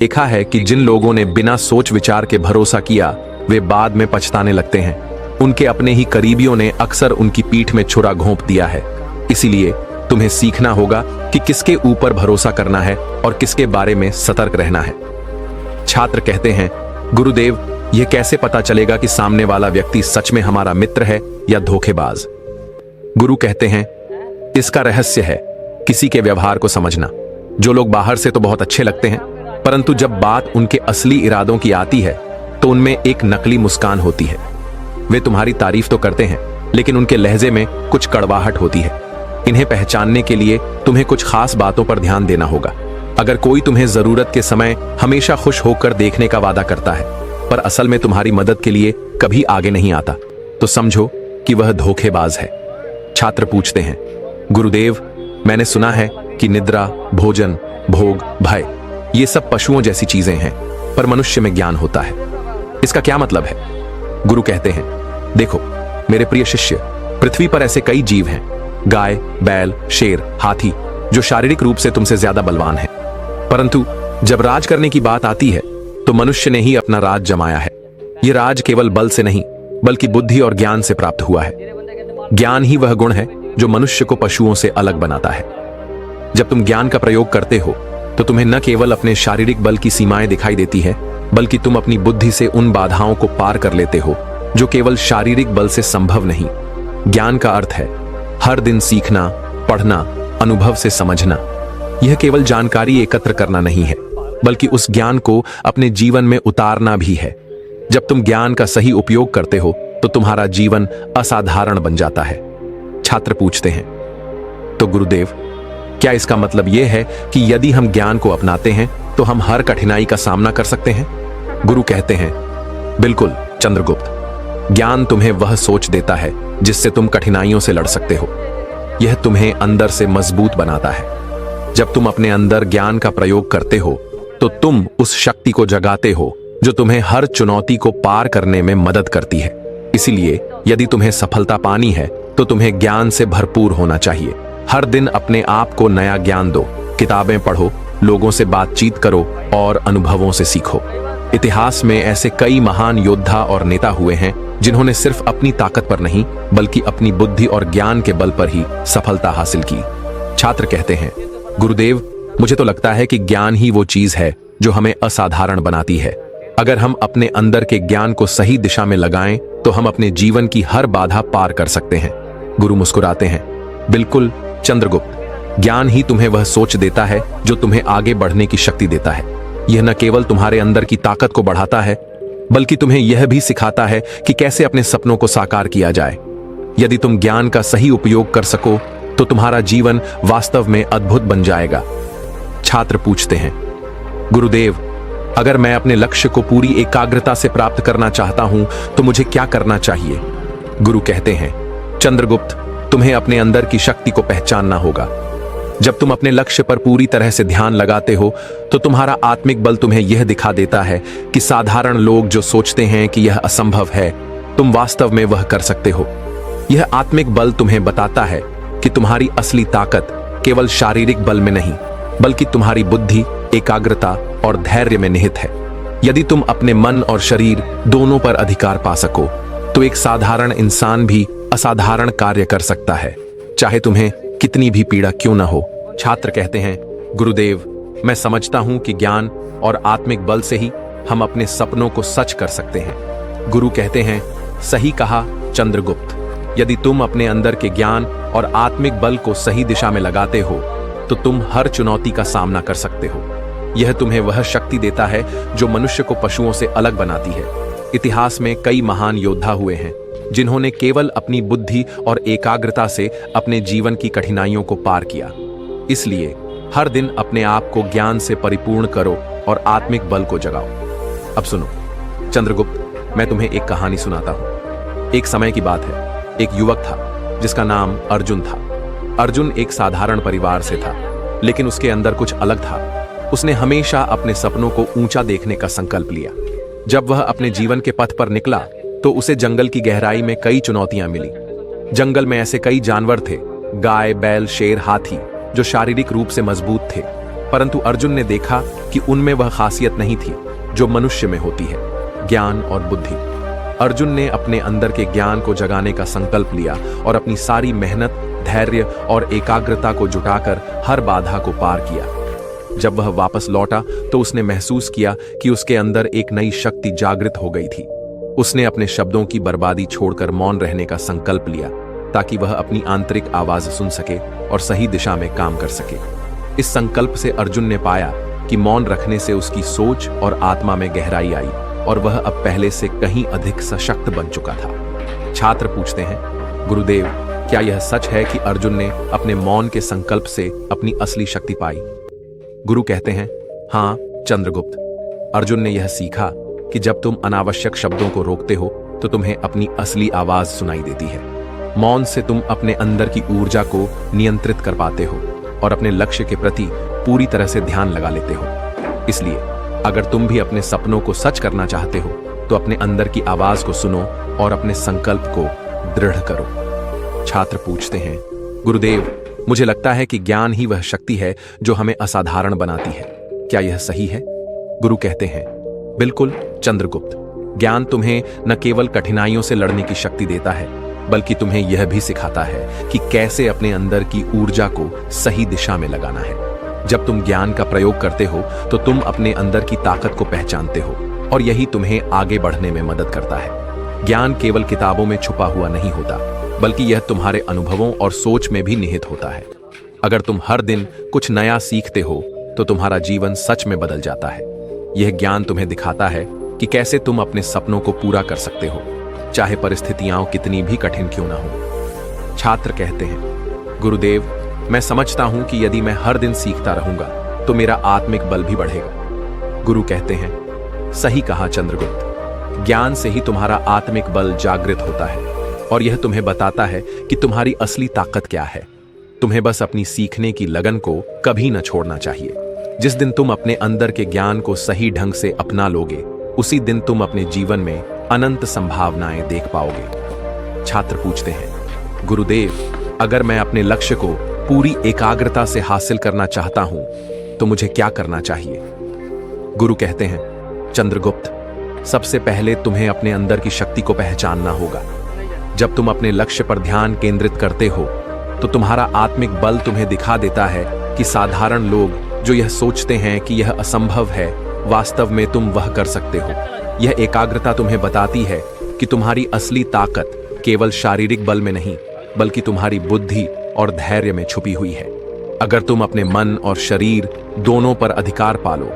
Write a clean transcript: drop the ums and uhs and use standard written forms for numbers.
देखा है कि जिन लोगों ने बिना सोच विचार के भरोसा किया वे बाद में पछताने लगते हैं। उनके अपने ही करीबियों ने अक्सर उनकी पीठ में छुरा घोंप दिया है। इसीलिए तुम्हें सीखना होगा कि किसके ऊपर भरोसा करना है और किसके बारे में सतर्क रहना है। छात्र कहते हैं, गुरुदेव, यह कैसे पता चलेगा कि सामने वाला व्यक्ति सच में हमारा मित्र है या धोखेबाज? गुरु कहते हैं, इसका रहस्य है किसी के व्यवहार को समझना। जो लोग बाहर से तो बहुत अच्छे लगते हैं, परंतु जब बात उनके असली इरादों की आती है तो उनमें एक नकली मुस्कान होती है। वे तुम्हारी तारीफ तो करते हैं, लेकिन उनके लहजे में कुछ कड़वाहट होती है। इन्हें पहचानने के लिए तुम्हें कुछ खास बातों पर ध्यान देना होगा। अगर कोई तुम्हें जरूरत के समय हमेशा खुश होकर देखने का वादा करता है, पर असल में तुम्हारी मदद के लिए कभी आगे नहीं आता, तो समझो कि वह धोखेबाज है। छात्र पूछते हैं, गुरुदेव, मैंने सुना है कि निद्रा, भोजन, भोग, भय ये सब पशुओं जैसी चीजें हैं, पर मनुष्य में ज्ञान होता है। इसका क्या मतलब है? गुरु कहते हैं, देखो मेरे प्रिय शिष्य, पृथ्वी पर ऐसे कई जीव हैं, गाय, बैल, शेर, हाथी, जो शारीरिक रूप से तुमसे ज्यादा बलवान हैं। परंतु जब राज करने की बात आती है तो मनुष्य ने ही अपना राज जमाया है। यह राज केवल बल से नहीं, बल्कि बुद्धि और ज्ञान से प्राप्त हुआ है। ज्ञान ही वह गुण है जो मनुष्य को पशुओं से अलग बनाता है। जब तुम ज्ञान का प्रयोग करते हो तो तुम्हें न केवल अपने शारीरिक बल की सीमाएं दिखाई देती है, बल्कि तुम अपनी बुद्धि से उन बाधाओं को पार कर लेते हो जो केवल शारीरिक बल से संभव नहीं। ज्ञान का अर्थ है हर दिन सीखना, पढ़ना, अनुभव से समझना। यह केवल जानकारी एकत्र करना नहीं है, बल्कि उस ज्ञान को अपने जीवन में उतारना भी है। जब तुम ज्ञान का सही उपयोग करते हो तो तुम्हारा जीवन असाधारण बन जाता है। छात्र पूछते हैं, तो गुरुदेव, क्या इसका मतलब यह है कि यदि हम ज्ञान को अपनाते हैं तो हम हर कठिनाई का सामना कर सकते हैं? गुरु कहते हैं, बिल्कुल चंद्रगुप्त, ज्ञान तुम्हें वह सोच देता है जिससे तुम कठिनाइयों से लड़ सकते हो। यह तुम्हें अंदर से मजबूत बनाता है। जब तुम अपने अंदर ज्ञान का प्रयोग करते हो तो तुम उस शक्ति को जगाते हो जो तुम्हें हर चुनौती को पार करने में मदद करती है। इसीलिए यदि तुम्हें सफलता पानी है तो तुम्हें ज्ञान से भरपूर होना चाहिए। हर दिन अपने आप को नया ज्ञान दो, किताबें पढ़ो, लोगों से बातचीत करो और अनुभवों से सीखो। इतिहास में ऐसे कई महान योद्धा और नेता हुए हैं जिन्होंने सिर्फ अपनी ताकत पर नहीं, बल्कि अपनी बुद्धि और ज्ञान के बल पर ही सफलता हासिल की। छात्र कहते हैं, गुरुदेव, मुझे तो लगता है कि ज्ञान ही वो चीज है जो हमें असाधारण बनाती है। अगर हम अपने अंदर के ज्ञान को सही दिशा में लगाएं तो हम अपने जीवन की हर बाधा पार कर सकते हैं। गुरु मुस्कुराते हैं, बिल्कुल चंद्रगुप्त, ज्ञान ही तुम्हें वह सोच देता है जो तुम्हें आगे बढ़ने की शक्ति देता है। यह न केवल तुम्हारे अंदर की ताकत को बढ़ाता है, बल्कि तुम्हें यह भी सिखाता है कि कैसे अपने सपनों को साकार किया जाए। यदि तुम ज्ञान का सही उपयोग कर सको तो तुम्हारा जीवन वास्तव में अद्भुत बन जाएगा। छात्र पूछते हैं, गुरुदेव, अगर मैं अपने लक्ष्य को पूरी एकाग्रता से प्राप्त करना चाहता हूं तो मुझे क्या करना चाहिए? गुरु कहते हैं, चंद्रगुप्त, तुम्हें अपने अंदर की शक्ति को पहचानना होगा। जब तुम अपने लक्ष्य पर पूरी तरह से ध्यान लगाते हो तो तुम्हारा आत्मिक बल तुम्हें यह दिखा देता है कि साधारण लोग जो सोचते हैं कि यह असंभव है, तुम वास्तव में वह कर सकते हो। यह आत्मिक बल तुम्हें बताता है कि तुम्हारी असली ताकत केवल शारीरिक बल में नहीं, बल्कि तुम्हारी बुद्धि, एकाग्रता और धैर्य में निहित है। यदि तुम अपने मन और शरीर दोनों पर अधिकार पा सको तो एक साधारण इंसान भी असाधारण कार्य कर सकता है, चाहे तुम्हें कितनी भी पीड़ा क्यों न हो। छात्र कहते हैं, गुरुदेव, मैं समझता हूं कि ज्ञान और आत्मिक बल से ही हम अपने सपनों को सच कर सकते हैं। गुरु कहते हैं, सही कहा चंद्रगुप्त, यदि तुम अपने अंदर के ज्ञान और आत्मिक बल को सही दिशा में लगाते हो तो तुम हर चुनौती का सामना कर सकते हो। यह तुम्हें वह शक्ति देता है जो मनुष्य को पशुओं से अलग बनाती है। इतिहास में कई महान योद्धा हुए हैं जिन्होंने केवल अपनी बुद्धि और एकाग्रता से अपने जीवन की कठिनाइयों को पार किया। इसलिए हर दिन अपने आप को ज्ञान से परिपूर्ण करो और आत्मिक बल को जगाओ। अब सुनो चंद्रगुप्त, मैं तुम्हें एक कहानी सुनाता हूं। एक समय की बात है, एक युवक था जिसका नाम अर्जुन था। अर्जुन एक साधारण परिवार से था, लेकिन उसके अंदर कुछ अलग था। उसने हमेशा अपने सपनों को ऊंचा देखने का संकल्प लिया। जब वह अपने जीवन के पथ पर निकला तो उसे जंगल की गहराई में कई चुनौतियां मिली। जंगल में ऐसे कई जानवर थे, गाय, बैल, शेर, हाथी, जो शारीरिक रूप से मजबूत थे, परंतु अर्जुन ने देखा कि उनमें वह खासियत नहीं थी जो मनुष्य में होती है, ज्ञान और बुद्धि। अर्जुन ने अपने अंदर के ज्ञान को जगाने का संकल्प लिया और अपनी सारी मेहनत, धैर्य और एकाग्रता को जुटाकर हर बाधा को पार किया। जब वह वापस लौटा तो उसने महसूस किया कि उसके अंदर एक नई शक्ति जागृत हो गई थी। उसने अपने शब्दों की बर्बादी छोड़कर मौन रहने का संकल्प लिया ताकि वह अपनी आंतरिक आवाज सुन सके और सही दिशा में काम कर सके। इस संकल्प से अर्जुन ने पाया कि मौन रखने से उसकी सोच और आत्मा में गहराई आई और वह अब पहले से कहीं अधिक सशक्त बन चुका था। छात्र पूछते हैं, गुरुदेव, क्या यह सच है कि अर्जुन ने अपने मौन के संकल्प से अपनी असली शक्ति पाई? गुरु कहते हैं, हाँ चंद्रगुप्त, अर्जुन ने यह सीखा कि जब तुम अनावश्यक शब्दों को रोकते हो तो तुम्हें अपनी असली आवाज सुनाई देती है। मौन से तुम अपने अंदर की ऊर्जा को नियंत्रित कर पाते हो और अपने लक्ष्य के प्रति पूरी तरह से ध्यान लगा लेते हो। इसलिए अगर तुम भी अपने सपनों को सच करना चाहते हो तो अपने अंदर की आवाज को सुनो और अपने संकल्प को दृढ़ करो। छात्र पूछते हैं, गुरुदेव, मुझे लगता है कि ज्ञान ही वह शक्ति है जो हमें असाधारण बनाती है, क्या यह सही है? गुरु कहते हैं, बिल्कुल चंद्रगुप्त, ज्ञान तुम्हें न केवल कठिनाइयों से लड़ने की शक्ति देता है बल्कि तुम्हें यह भी सिखाता है कि कैसे अपने अंदर की ऊर्जा को सही दिशा में लगाना है। जब तुम ज्ञान का प्रयोग करते हो तो तुम अपने अंदर की ताकत को पहचानते हो और यही तुम्हें आगे बढ़ने में मदद करता है। ज्ञान केवल किताबों में छुपा हुआ नहीं होता बल्कि यह तुम्हारे अनुभवों और सोच में भी निहित होता है। अगर तुम हर दिन कुछ नया सीखते हो तो तुम्हारा जीवन सच में बदल जाता है। यह ज्ञान तुम्हें दिखाता है कि कैसे तुम अपने सपनों को पूरा कर सकते हो, चाहे परिस्थितियां कितनी भी कठिन क्यों ना हो। छात्र कहते हैं, गुरुदेव, मैं समझता हूं कि यदि मैं हर दिन सीखता रहूंगा तो मेरा आत्मिक बल भी बढ़ेगा। गुरु कहते हैं, सही कहा चंद्रगुप्त, ज्ञान से ही तुम्हारा आत्मिक बल जागृत होता है और यह तुम्हें बताता है कि तुम्हारी असली ताकत क्या है। तुम्हें बस अपनी सीखने की लगन को कभी न छोड़ना चाहिए। जिस दिन तुम अपने अंदर के ज्ञान को सही ढंग से अपना लोगे, उसी दिन तुम अपने जीवन में अनंत संभावनाएं देख पाओगे। छात्र पूछते हैं, गुरुदेव, अगर मैं अपने लक्ष्य को पूरी एकाग्रता से हासिल करना चाहता हूं तो मुझे क्या करना चाहिए? गुरु कहते हैं, चंद्रगुप्त, सबसे पहले तुम्हें अपने अंदर की शक्ति को पहचानना होगा। जब तुम अपने लक्ष्य पर ध्यान केंद्रित करते हो तो तुम्हारा आत्मिक बल तुम्हें दिखा देता है कि साधारण लोग जो यह सोचते हैं कि यह असंभव है, वास्तव में तुम वह कर सकते हो। यह एकाग्रता तुम्हें बताती है कि तुम्हारी असली ताकत केवल शारीरिक बल में नहीं बल्कि तुम्हारी बुद्धि और धैर्य में छुपी हुई है। अगर तुम अपने मन और शरीर दोनों पर अधिकार पालो